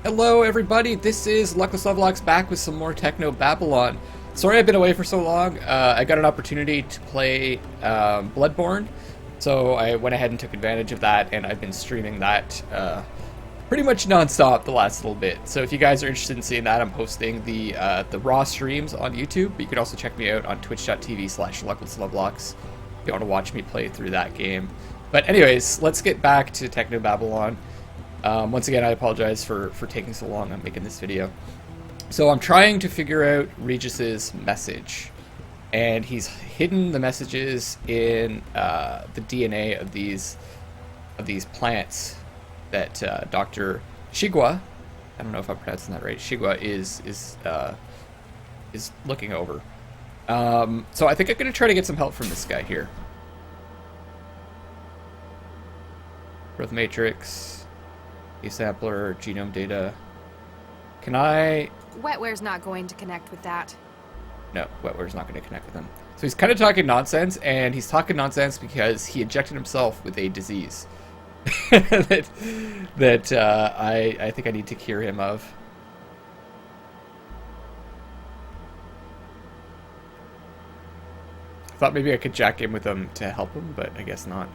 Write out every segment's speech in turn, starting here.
Hello everybody, this is Luckless Lovelocks back with some more Technobabylon. Sorry I've been away for so long. I got an opportunity to play Bloodborne, so I went ahead and took advantage of that, and I've been streaming that pretty much non-stop the last little bit. So if you guys are interested in seeing that, I'm posting the raw streams on YouTube, but you can also check me out on twitch.tv/lucklesslovelocks if you want to watch me play through that game. But anyways, let's get back to Technobabylon. Once again, I apologize for taking so long on making this video. So I'm trying to figure out Regis's message, and he's hidden the messages in the DNA of these plants that Dr. Shigwa, I don't know if I'm pronouncing that right, Shigwa is looking over. So I think I'm gonna try to get some help from this guy here. Growth matrix. Sampler, genome data. Can I... Wetware's not going to connect with that. No, Wetware's not going to connect with him. So he's kind of talking nonsense, and he's talking nonsense because he injected himself with a disease that I think I need to cure him of. I thought maybe I could jack in with him to help him, but I guess not.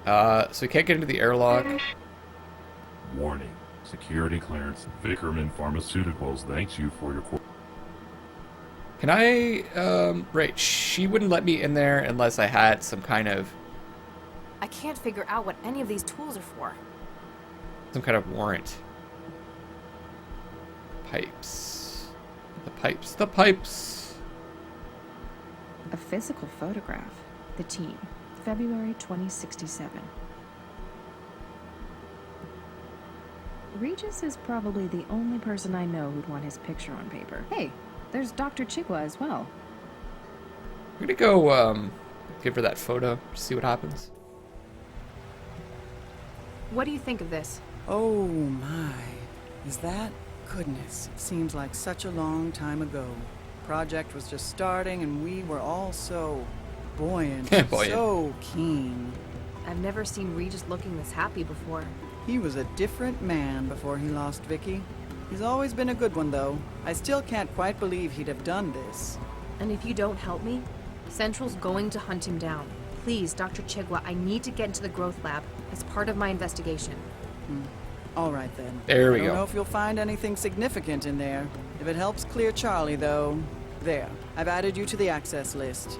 So we can't get into the airlock. Warning. Security clearance. Vickerman Pharmaceuticals thanks you for your... Can I, right, she wouldn't let me in there unless I had some kind of... I can't figure out what any of these tools are for. Some kind of warrant. Pipes. The pipes. A physical photograph. The team. February 2067. Regis is probably the only person I know who'd want his picture on paper. Hey, there's Dr. Chigwa as well. I'm gonna go, give her that photo, see what happens. What do you think of this? Oh my. Is that? Goodness, it seems like such a long time ago. Project was just starting and we were all so buoyant, so keen. I've never seen Regis looking this happy before. He was a different man before he lost Vicky. He's always been a good one though. I still can't quite believe he'd have done this. And if you don't help me, Central's going to hunt him down. Please, Dr. Chigwa, I need to get into the growth lab as part of my investigation. All right then. There we go. I don't know if you'll find anything significant in there. If it helps clear Charlie though, there. I've added you to the access list.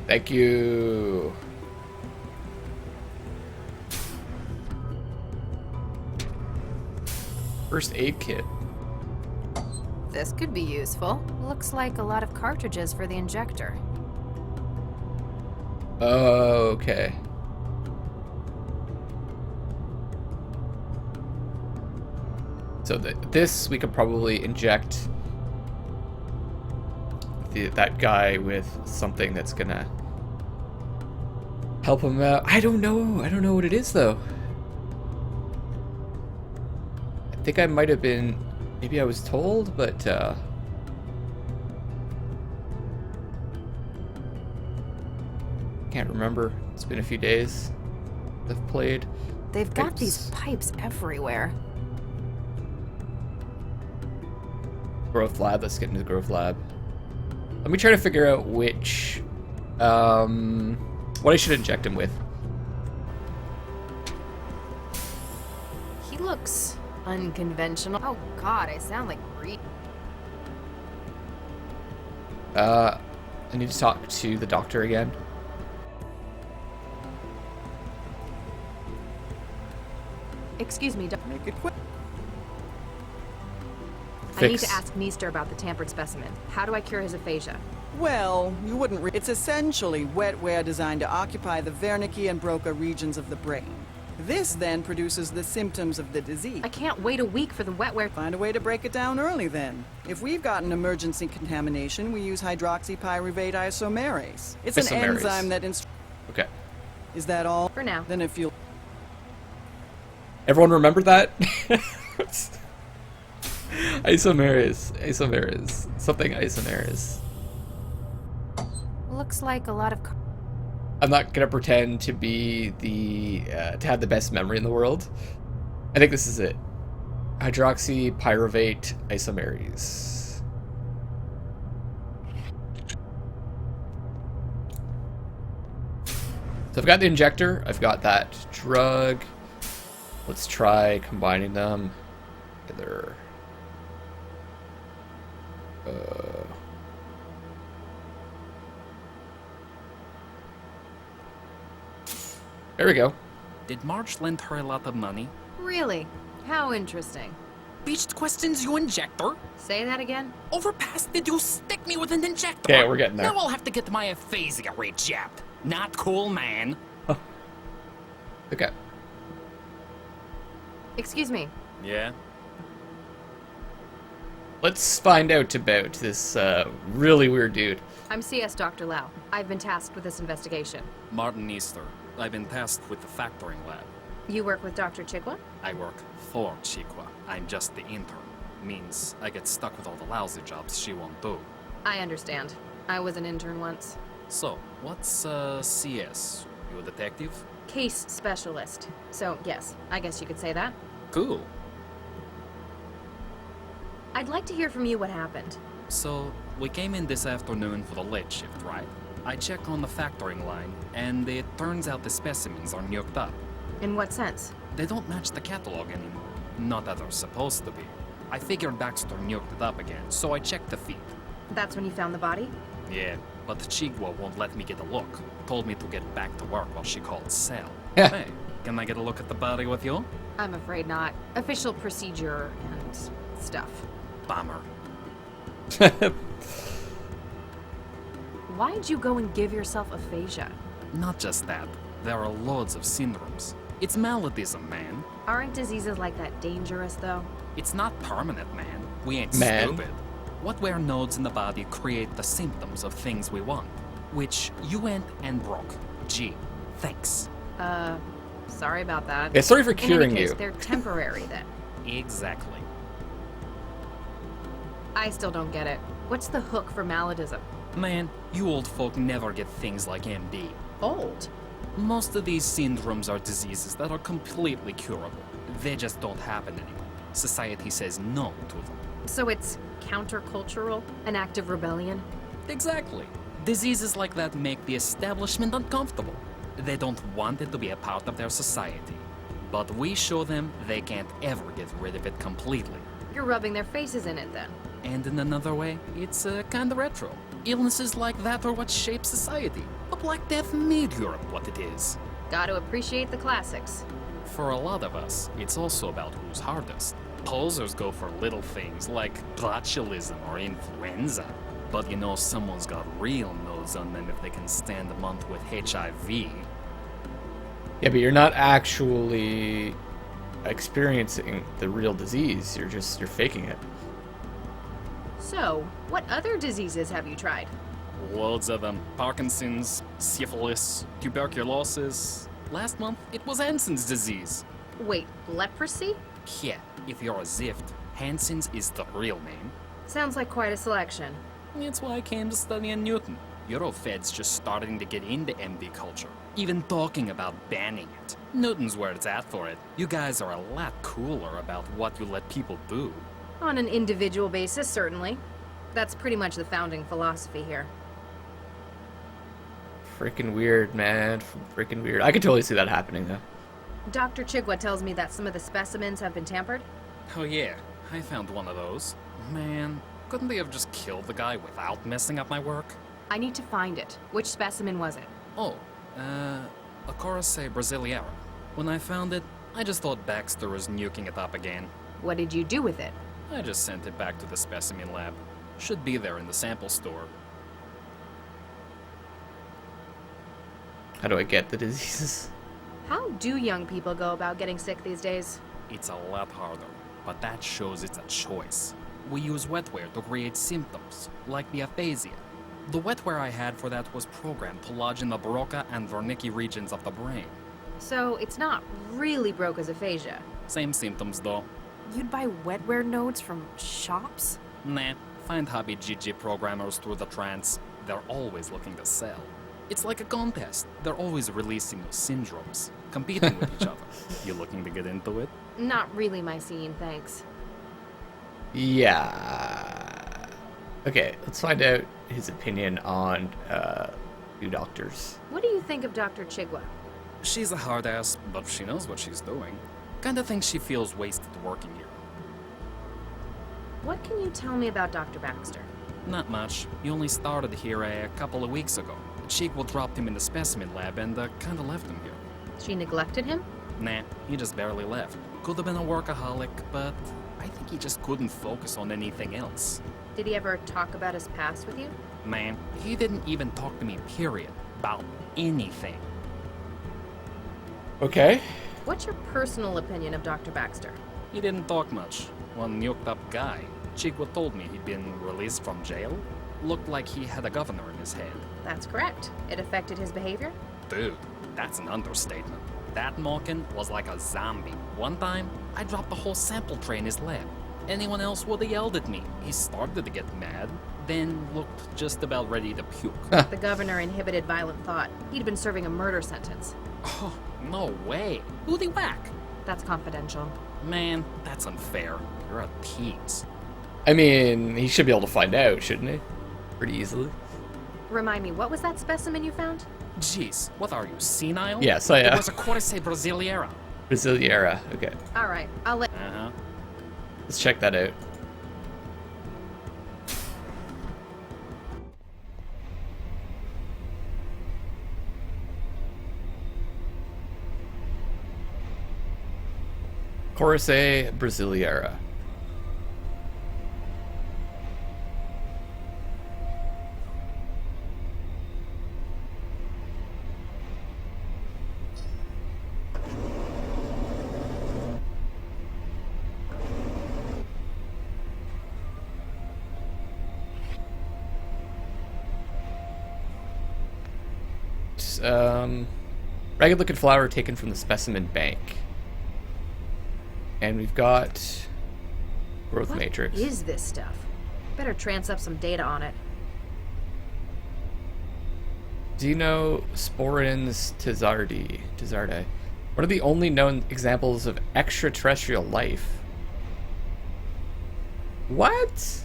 Thank you. First aid kit. This could be useful. Looks like a lot of cartridges for the injector. Okay. So this we could probably inject that guy with something that's gonna help him out. I don't know what it is though. I think I might have been, maybe I was told, but can't remember. It's been a few days I've played. They've got these pipes everywhere. Growth lab, let's get into the growth lab. Let me try to figure out which, what I should inject him with. He looks unconventional. Oh god, I sound like Regis. I need to talk to the doctor again. Excuse me, Make it quick. I need to ask Meester about the tampered specimen. How do I cure his aphasia? Well, you wouldn't it's essentially wetware designed to occupy the Wernicke and Broca regions of the brain. This then produces the symptoms of the disease. I can't wait a week for the wetware. Find a way to break it down early then. If we've got an emergency contamination, we use hydroxypyruvate isomerase. It's an enzyme that Okay. Is that all? For now. Then if you... Everyone remember that? Isomerase. Something isomerase. Looks like a lot of... I'm not gonna pretend to be the to have the best memory in the world, I think this is it. Hydroxypyruvate isomerase. So I've got the injector. I've got that drug. Let's try combining them together. There we go. Did Marge lend her a lot of money? Really? How interesting. Beached questions, you injector? Say that again? Overpass, did you stick me with an injector? Okay, we're getting there. Now I'll have to get my aphasia rejabbed. Not cool, man. Okay. Excuse me. Yeah? Let's find out about this really weird dude. I'm CS Dr. Lau. I've been tasked with this investigation. Martin Easter. I've been tasked with the factoring lab. You work with Dr. Chigwa? I work for Chiqua. I'm just the intern. Means I get stuck with all the lousy jobs she won't do. I understand. I was an intern once. So, what's CS? You a detective? Case specialist. So, yes, I guess you could say that. Cool. I'd like to hear from you what happened. So, we came in this afternoon for the late shift, right? I check on the factoring line, and it turns out the specimens are nuked up. In what sense? They don't match the catalog anymore. Not that they're supposed to be. I figured Baxter nuked it up again, so I checked the feed. That's when you found the body? Yeah, but Chigwa won't let me get a look. Told me to get back to work while she called Cell. Yeah. Hey, can I get a look at the body with you? I'm afraid not. Official procedure and stuff. Bummer. Why'd you go and give yourself aphasia? Not just that. There are loads of syndromes. It's maladies, man. Aren't diseases like that dangerous, though? It's not permanent, man. We ain't Man. stupid. What wear nodes in the body create the symptoms of things we want, which you went and broke. Gee, thanks. Sorry about that. Yeah, sorry for In any curing case, you. they're temporary then. Exactly. I still don't get it. What's the hook for maladism? Man, you old folk never get things like MD. Old. Most of these syndromes are diseases that are completely curable. They just don't happen anymore. Society says no to them. So it's countercultural? An act of rebellion? Exactly. Diseases like that make the establishment uncomfortable. They don't want it to be a part of their society. But we show them they can't ever get rid of it completely. You're rubbing their faces in it then. And in another way, it's kinda retro. Illnesses like that are what shape society. The Black Death made Europe what it is. Gotta appreciate the classics. For a lot of us, it's also about who's hardest. Posers go for little things like botulism or influenza. But you know someone's got real nodes on them if they can stand a month with HIV. Yeah, but you're not actually experiencing the real disease. You're faking it. So, what other diseases have you tried? Loads of them. Parkinson's, syphilis, tuberculosis. Last month, it was Hansen's disease. Wait, leprosy? Yeah, if you're a Zift, Hansen's is the real name. Sounds like quite a selection. It's why I came to study in Newton. Eurofed's just starting to get into MD culture. Even talking about banning it. Newton's where it's at for it. You guys are a lot cooler about what you let people do. On an individual basis, certainly. That's pretty much the founding philosophy here. Freaking weird, man. Freaking weird. I could totally see that happening, though. Dr. Chigwa tells me that some of the specimens have been tampered. Oh yeah, I found one of those. Man, couldn't they have just killed the guy without messing up my work? I need to find it. Which specimen was it? Oh, a Corace Brasiliera. When I found it, I just thought Baxter was nuking it up again. What did you do with it? I just sent it back to the specimen lab. Should be there in the sample store. How do I get the diseases? How do young people go about getting sick these days? It's a lot harder, but that shows it's a choice. We use wetware to create symptoms, like the aphasia. The wetware I had for that was programmed to lodge in the Broca and Wernicke regions of the brain. So it's not really Broca's aphasia. Same symptoms though. You'd buy wetware nodes from shops? Nah, find hobby GG programmers through the trans. They're always looking to sell. It's like a contest. They're always releasing new syndromes, competing with each other. You looking to get into it? Not really my scene, thanks. Yeah. Okay, let's find out his opinion on new doctors. What do you think of Dr. Chigwa? She's a hard ass, but she knows what she's doing. Kinda thinks she feels wasted working here. What can you tell me about Dr. Baxter? Not much. He only started here a couple of weeks ago. Chigwa dropped him in the specimen lab and kinda left him here. She neglected him? Nah, he just barely left. Could have been a workaholic, but I think he just couldn't focus on anything else. Did he ever talk about his past with you? Man, he didn't even talk to me, period, about anything. Okay. What's your personal opinion of Dr. Baxter? He didn't talk much. One nuked up guy. Chigwa told me he'd been released from jail. Looked like he had a governor in his head. That's correct. It affected his behavior? Dude, that's an understatement. That Malkin was like a zombie. One time, I dropped the whole sample tray in his lab. Anyone else would have yelled at me. He started to get mad, then looked just about ready to puke. The governor inhibited violent thought. He'd been serving a murder sentence. Oh, no way. Who'd he whack? That's confidential. Man, that's unfair. You're a tease. I mean, he should be able to find out, shouldn't he? Pretty easily. Remind me, what was that specimen you found? Jeez, what are you, senile? Yes, I am. It was a Corse Brasileira. Brasileira, okay. Alright, I'll let... Uh-huh. Let's check that out. Corse Brasileira. Ragged looking flower taken from the specimen bank. And we've got growth matrix. What is this stuff? Better trance up some data on it. Xeno sporins tizardi. What are the only known examples of extraterrestrial life? What?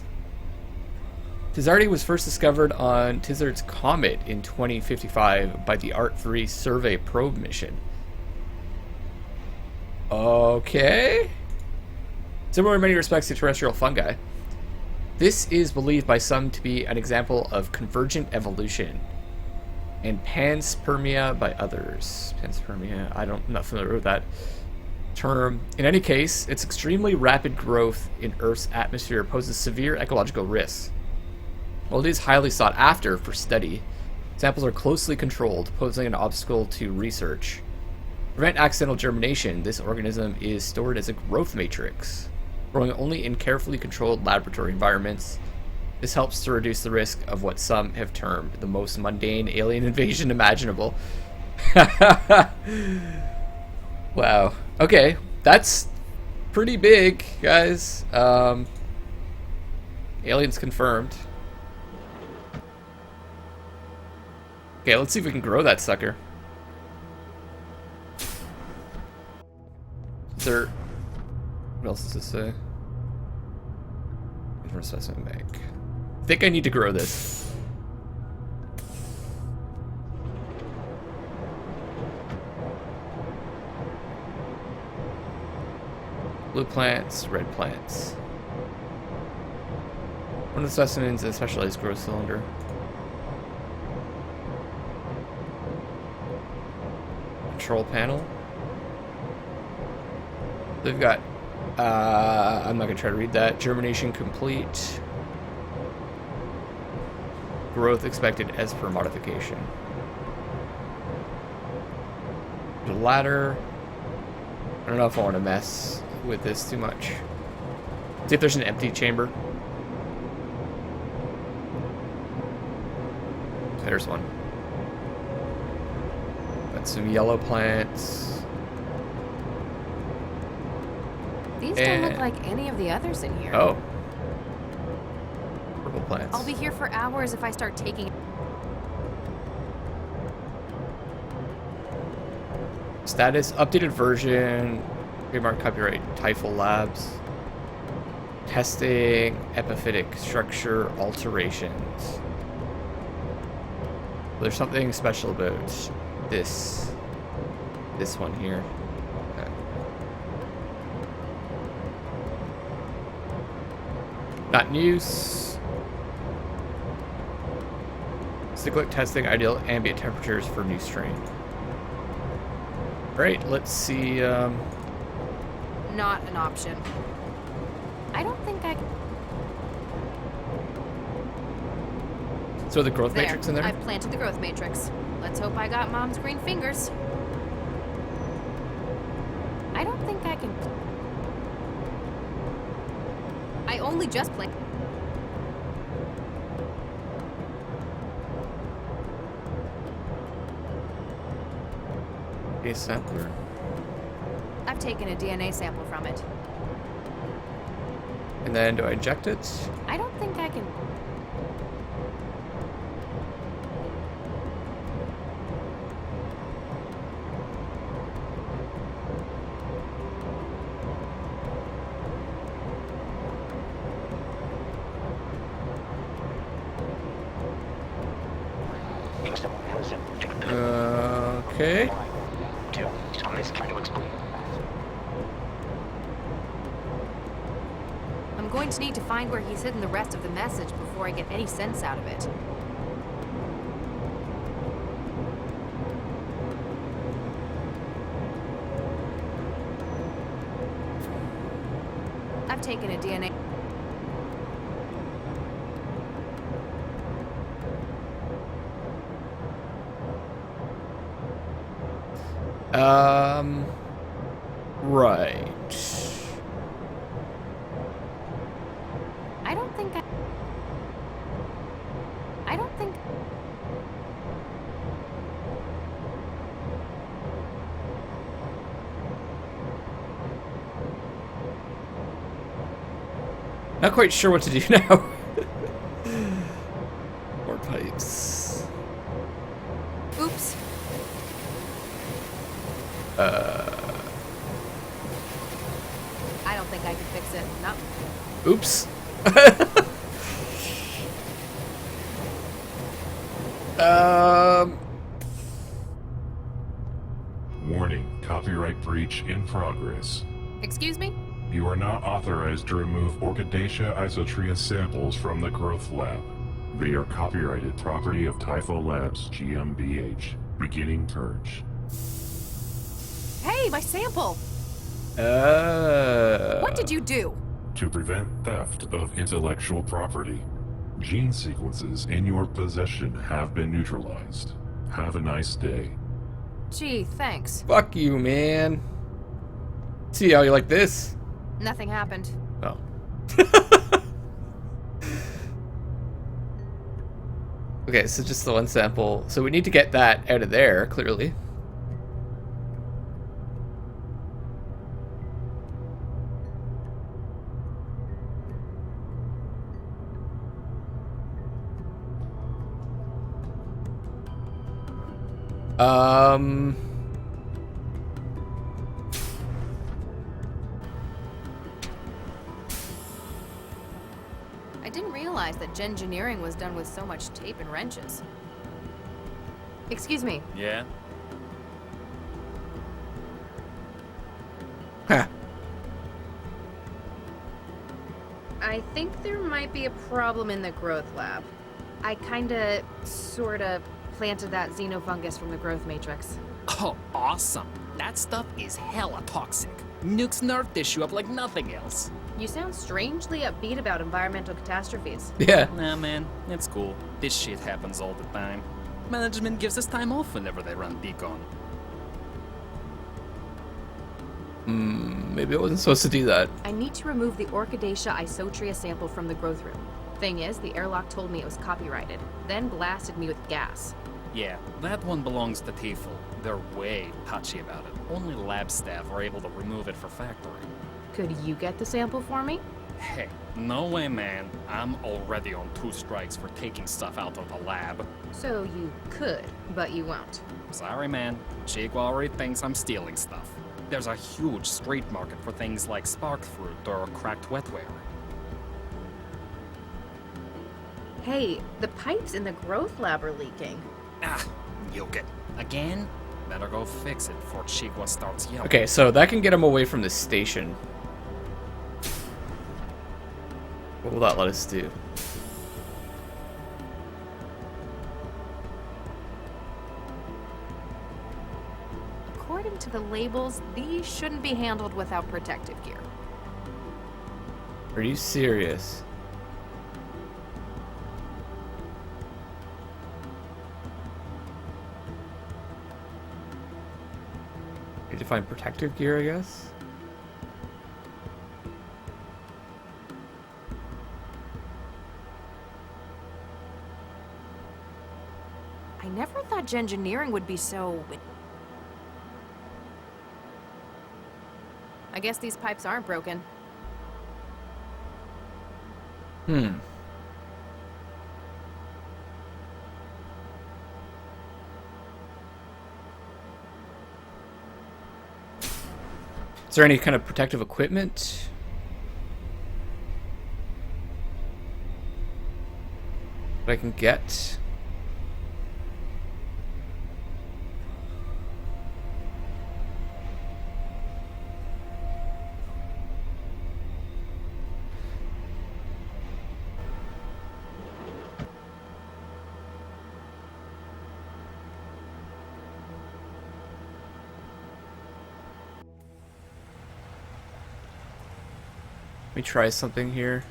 Tizardi was first discovered on Tizard's Comet in 2055 by the Art-3 Survey probe mission. Okay. Similar in many respects to terrestrial fungi, this is believed by some to be an example of convergent evolution, and panspermia by others. Panspermia, I'm not familiar with that term. In any case, its extremely rapid growth in Earth's atmosphere poses severe ecological risks. While it is highly sought after for study, samples are closely controlled, posing an obstacle to research. To prevent accidental germination, this organism is stored as a growth matrix, growing only in carefully controlled laboratory environments. This helps to reduce the risk of what some have termed the most mundane alien invasion imaginable. Wow. Okay, that's pretty big, guys. Aliens confirmed. Okay, let's see if we can grow that sucker. Is there... What else does this say? Different specimen bank. I think I need to grow this. Blue plants, red plants. One of the specimens is a specialized growth cylinder. Control panel. They've got, I'm not going to try to read that. Germination complete. Growth expected as per modification. The ladder. I don't know if I want to mess with this too much. See if there's an empty chamber. There's one. Got some yellow plants. These don't look like any of the others in here. Oh. Purple plants. I'll be here for hours if I start taking... Status, updated version, trademark copyright, Typhal Labs. Testing, epiphytic structure alterations. There's something special about this one here. Okay. Not news. Cyclic testing, ideal ambient temperatures for new strain. Right, let's see. Not an option. I don't think I can. So the growth matrix in there? I've planted the growth matrix. Let's hope I got Mom's green fingers. I don't think I can. I only just planted. A sampler. I've taken a DNA sample from it. And then do I inject it? I don't think I can. Okay. I'm going to need to find where he's hidden the rest of the message before I get any sense out of it. I've taken a DNA. Right. I don't think I don't think. Not quite sure what to do now. More pipes. Oops. I don't think I can fix it. No. Oops. Warning, copyright breach in progress. Excuse me? You are not authorized to remove Orchidaceae isotria samples from the growth lab. They are copyrighted property of Typhal Labs GmbH. Beginning purge. Hey, my sample! What did you do? To prevent theft of intellectual property, gene sequences in your possession have been neutralized. Have a nice day. Gee, thanks. Fuck you, man. See how you like this? Nothing happened. Oh. Okay, so just the one sample. So we need to get that out of there, clearly. I didn't realize that gengineering was done with so much tape and wrenches. Excuse me. Yeah? Huh. I think there might be a problem in the growth lab. I kinda, sorta, planted that Xeno fungus from the growth matrix. Oh, awesome. That stuff is hella toxic. Nukes nerve tissue up like nothing else. You sound strangely upbeat about environmental catastrophes. Yeah. Nah, man, it's cool. This shit happens all the time. Management gives us time off whenever they run decon. Maybe I wasn't supposed to do that. I need to remove the Orchidaceae isotria sample from the growth room. Thing is, the airlock told me it was copyrighted, then blasted me with gas. Yeah, that one belongs to Typhal. They're way touchy about it. Only lab staff are able to remove it for factory. Could you get the sample for me? Hey, no way, man. I'm already on 2 strikes for taking stuff out of the lab. So you could. but you won't. Sorry, man. Jake already thinks I'm stealing stuff. There's a huge street market for things like spark fruit or cracked wetware. Hey, the pipes in the growth lab are leaking. Ah, yoke it. Again? Better go fix it before Chiqua starts yelling. Okay, so that can get him away from the station. What will that let us do? According to the labels, these shouldn't be handled without protective gear. Are you serious? Need to find protective gear, I guess? I never thought gengineering would be so... I guess these pipes aren't broken. Hmm. Is there any kind of protective equipment? That I can get? Let me try something here.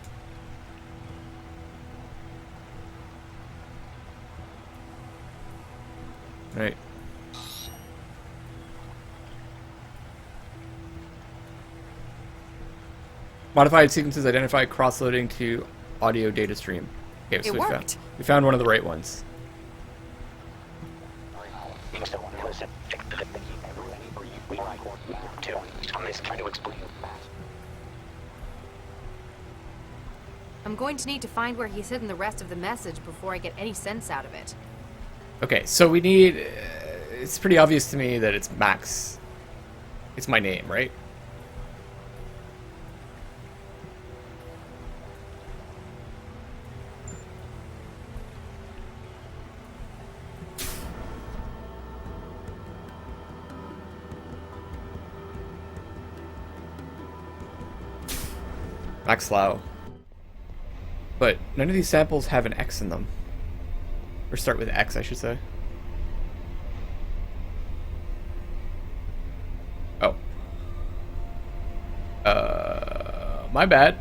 Right. Modified sequences identify cross-loading to audio data stream. Okay, so It worked. we found one of the right ones. I'm going to need to find where he's hidden the rest of the message before I get any sense out of it. Okay, so we need... it's pretty obvious to me that it's Max. It's my name, right? Max Lau. But none of these samples have an X in them. Or start with X, I should say. Oh. My bad.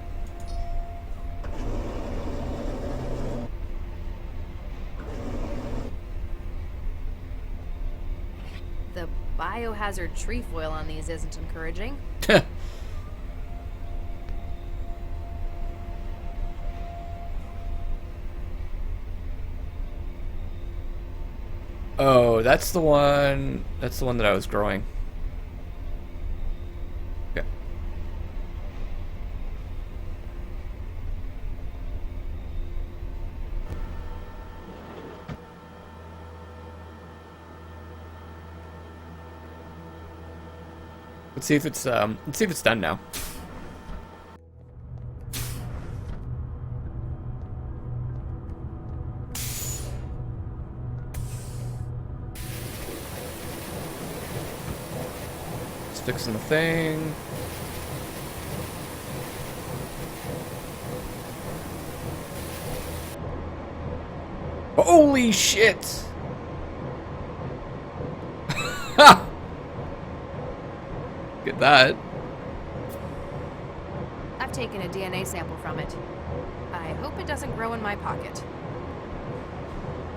The biohazard trefoil on these isn't encouraging. Oh, that's the one. That's the one that I was growing. Okay. Let's see if it's done now. Fixing the thing. Holy shit! Get that. I've taken a DNA sample from it. I hope it doesn't grow in my pocket.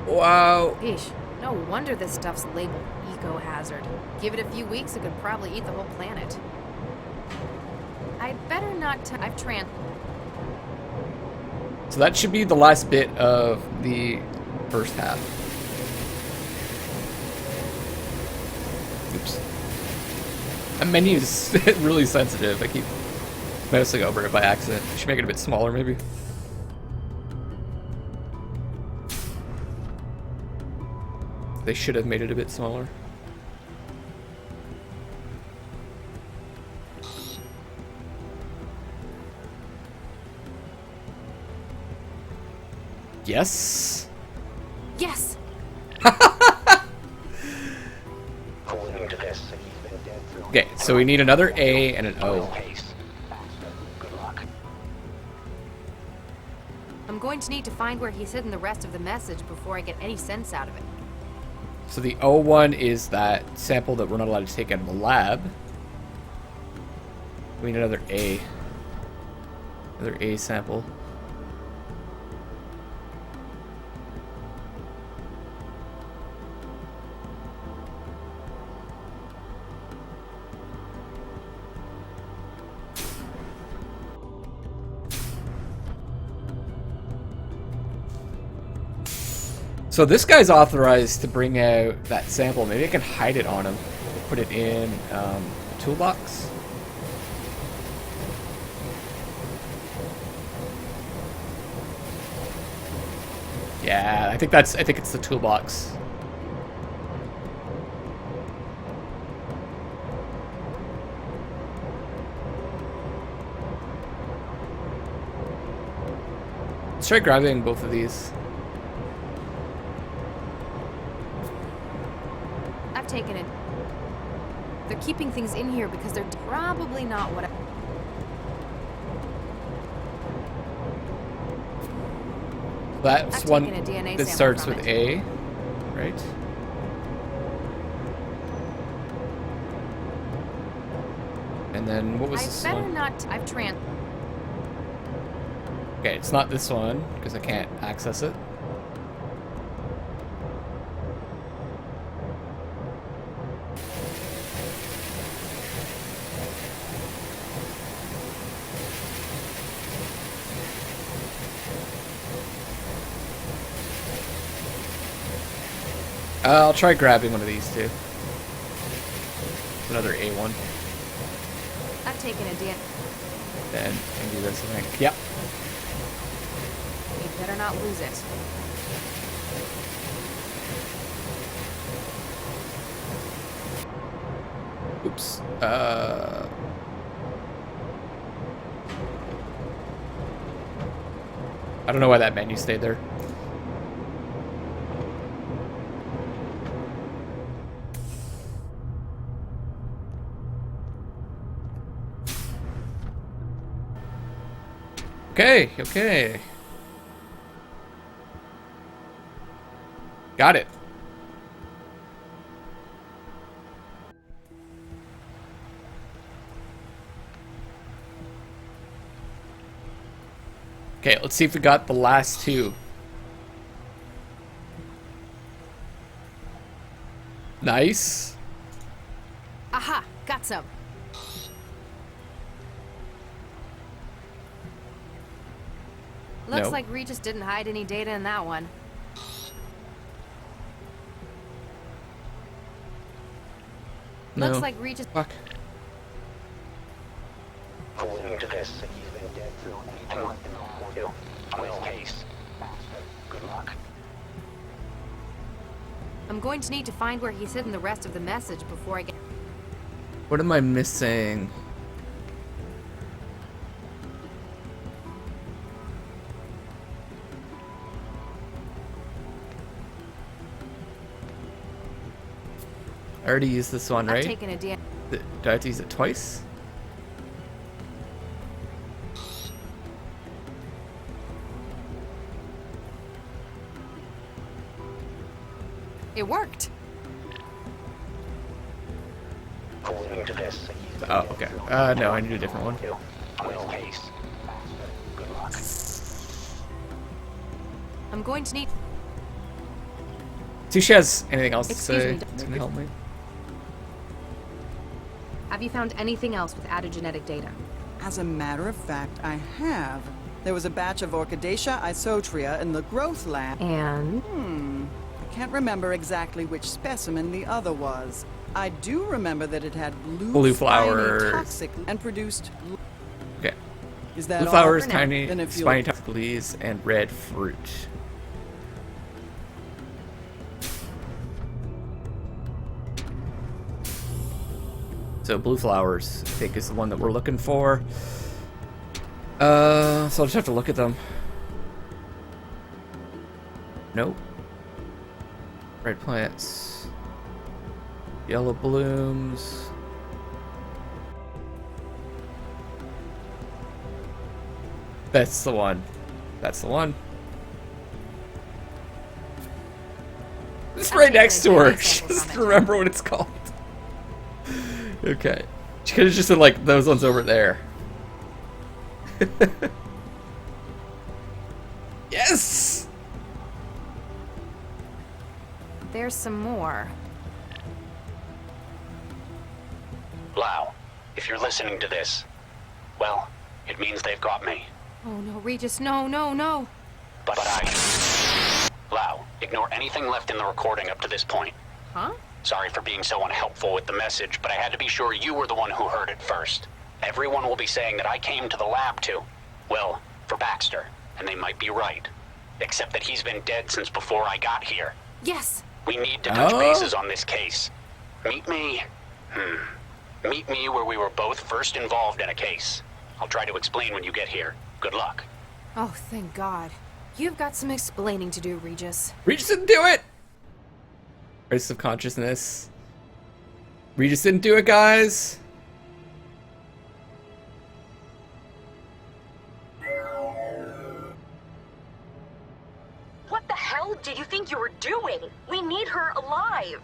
Wow. Yeesh, no wonder this stuff's labeled eco-hazard. Give it a few weeks, it could probably eat the whole planet. I'd better not I've So that should be the last bit of the first half. Oops. That menu is really sensitive. I keep mousing over it by accident. I should make it a bit smaller, maybe. They should have made it a bit smaller. Yes. Yes! Okay, so we need another A and an O. I'm going to need to find where he's hidden the rest of the message before I get any sense out of it. So the O one is that sample that we're not allowed to take out of the lab. We need another A. Another A sample. So this guy's authorized to bring out that sample. Maybe I can hide it on him. Put it in a toolbox. Yeah, I think it's the toolbox. Let's try grabbing both of these. I've taken it. They're keeping things in here because they're probably not what I... That's I've one taken a DNA that sample starts from with it. A, right? And then what was this I better one? not... I've Okay, it's not this one because I can't access it. I'll try grabbing one of these two. Another A1. I've taken a DNA... Then and do this, I think. Yep. You better not lose it. Oops. I don't know why that menu stayed there. Okay, okay. Got it. Okay, let's see if we got the last two. Nice. Aha! Got some. Looks No. like Regis didn't hide any data in that one. No. Looks like Regis... Fuck. I'm going to need to find where he's hidden the rest of the message before I get... What am I missing? I already used this one, I've right? taken a DNA... Do I have to use it twice? It worked! Oh, okay. No, I need a different one. I'm going to need... See if she has anything else to Excuse say. me, It's gonna help me. Have you found anything else with added genetic data? As a matter of fact, I have. There was a batch of Orchidaceae isotria in the growth lab. And? I can't remember exactly which specimen the other was. I do remember that it had Blue flowers. spiny toxic and produced... Okay. Is that Blue all? flowers, For now. tiny, Then if you'll- spiny toxic leaves, and red fruit. So blue flowers, I think, is the one that we're looking for. So I'll just have to look at them. Nope. Red plants. Yellow blooms. That's the one. That's the one. It's right next to her. Just remember what it's called. Okay. She could have just said, like, those ones over there. Yes! There's some more. Lau, if you're listening to this, well, it means they've got me. Oh no, Regis, no, no, no. But Lau, ignore anything left in the recording up to this point. Huh? Sorry for being so unhelpful with the message, but I had to be sure you were the one who heard it first. Everyone will be saying that I came to the lab well, for Baxter, and they might be right. Except that he's been dead since before I got here. Yes. We need to touch bases on this case. Meet me where we were both first involved in a case. I'll try to explain when you get here. Good luck. Oh, thank God. You've got some explaining to do, Regis. Regis didn't do it! Crisis of consciousness. Regis didn't do it, guys! What the hell do you think you were doing? We need her alive.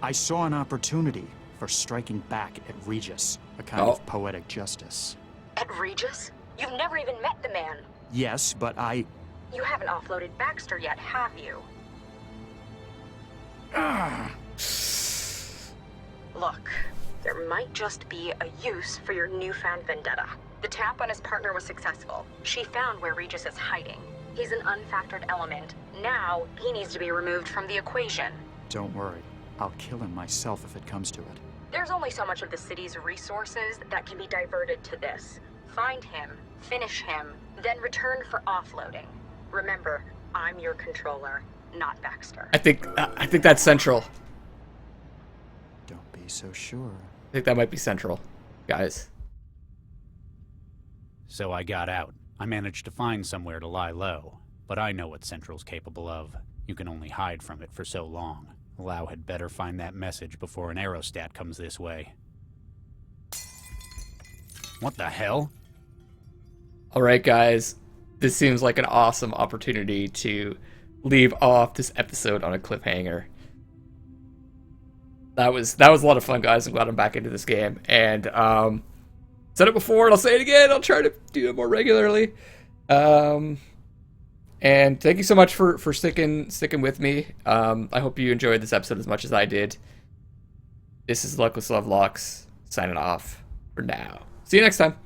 I saw an opportunity for striking back at Regis, a kind of poetic justice. At Regis? You've never even met the man. Yes, but You haven't offloaded Baxter yet, have you? Look, there might just be a use for your newfound vendetta. The tap on his partner was successful. She found where Regis is hiding. He's an unfactored element. Now, he needs to be removed from the equation. Don't worry. I'll kill him myself if it comes to it. There's only so much of the city's resources that can be diverted to this. Find him, finish him, then return for offloading. Remember, I'm your controller, not Baxter. I think that's central. Don't be so sure. I think that might be central, guys. So I got out. I managed to find somewhere to lie low, but I know what Central's capable of. You can only hide from it for so long. Lau had better find that message before an aerostat comes this way. What the hell? Alright, guys. This seems like an awesome opportunity to leave off this episode on a cliffhanger. That was a lot of fun, guys. I'm glad I'm back into this game. And said it before, and I'll say it again. I'll try to do it more regularly. And thank you so much for sticking with me. I hope you enjoyed this episode as much as I did. This is Luckless Lovelocks signing off for now. See you next time.